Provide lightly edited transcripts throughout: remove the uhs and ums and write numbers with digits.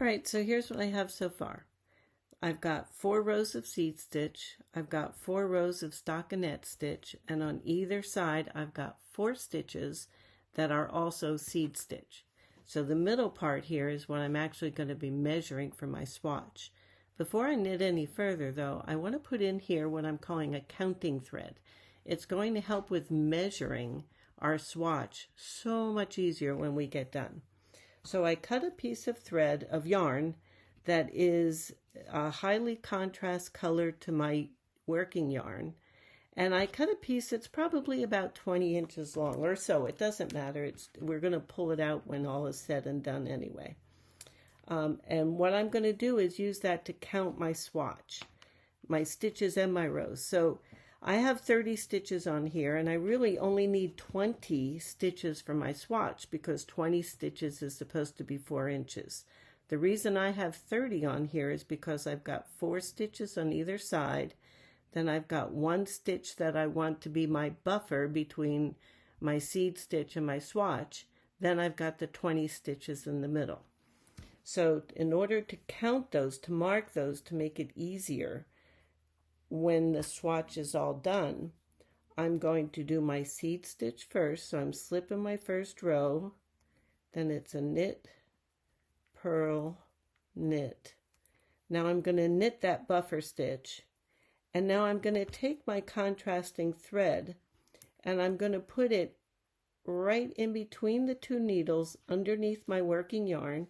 All right, so here's what I have so far. I've got 4 rows of seed stitch, I've got 4 rows of stockinette stitch, and on either side I've got 4 stitches that are also seed stitch. So the middle part here is what I'm actually going to be measuring for my swatch. Before I knit any further though, I want to put in here what I'm calling a counting thread. It's going to help with measuring our swatch so much easier when we get done. So I cut a piece of thread of yarn that is a highly contrast color to my working yarn, and I cut a piece that's probably about 20 inches long or so. It doesn't matter. We're going to pull it out when all is said and done anyway. And what I'm going to do is use that to count my swatch, my stitches and my rows. So I have 30 stitches on here, and I really only need 20 stitches for my swatch because 20 stitches is supposed to be 4 inches. The reason I have 30 on here is because I've got 4 stitches on either side. Then I've got 1 stitch that I want to be my buffer between my seed stitch and my swatch. Then I've got the 20 stitches in the middle. So in order to count those, to mark those, to make it easier when the swatch is all done, I'm going to do my seed stitch first. So I'm slipping my first row, then it's a knit, purl, knit. Now I'm going to knit that buffer stitch, and now I'm going to take my contrasting thread and I'm going to put it right in between the 2 needles underneath my working yarn,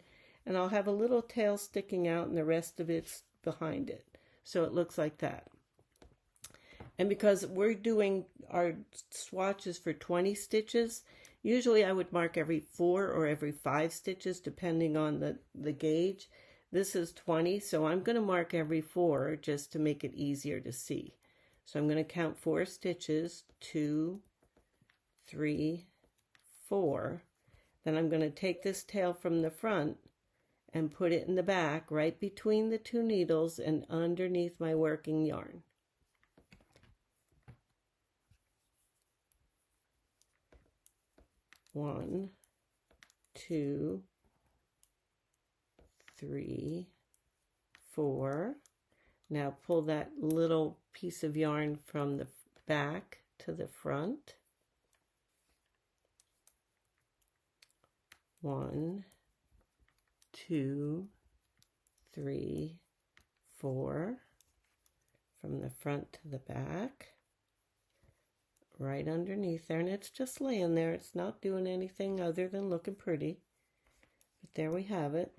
and I'll have a little tail sticking out and the rest of it's behind it. So it looks like that. And because we're doing our swatches for 20 stitches, usually I would mark every 4 or every 5 stitches depending on the gauge. This is 20, so I'm going to mark every 4 just to make it easier to see. So I'm going to count 4 stitches, 2, 3, 4. Then I'm going to take this tail from the front and put it in the back right between the 2 needles and underneath my working yarn. One, 2, 3, 4. Now pull that little piece of yarn from the back to the front. 1, 2, 3, 4. From the front to the back. Right underneath there, and it's just laying there. It's not doing anything other than looking pretty. But there we have it.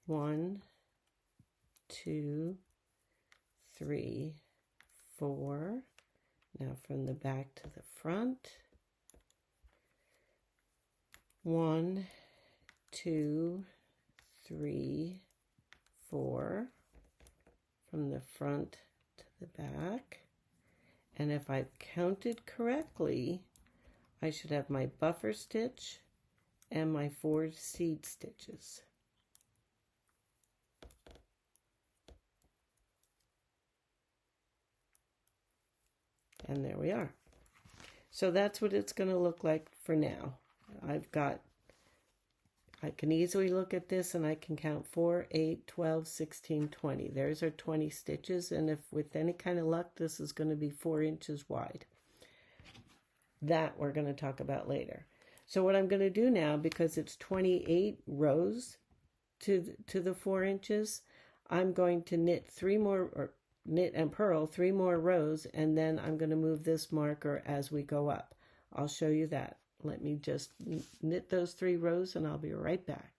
1, 2, 3, 4. Now from the back to the front. 1, 2, 3, 4. From the front to the back. And if I've counted correctly, I should have my buffer stitch and my 4 seed stitches. And there we are. So that's what it's going to look like for now. I can easily look at this and I can count 4, 8, 12, 16, 20. There's our 20 stitches, and if with any kind of luck, this is going to be 4 inches wide. That we're going to talk about later. So what I'm going to do now, because it's 28 rows to the 4 inches, I'm going to knit 3 more, or knit and purl 3 more rows, and then I'm going to move this marker as we go up. I'll show you that. Let me just knit those 3 rows and I'll be right back.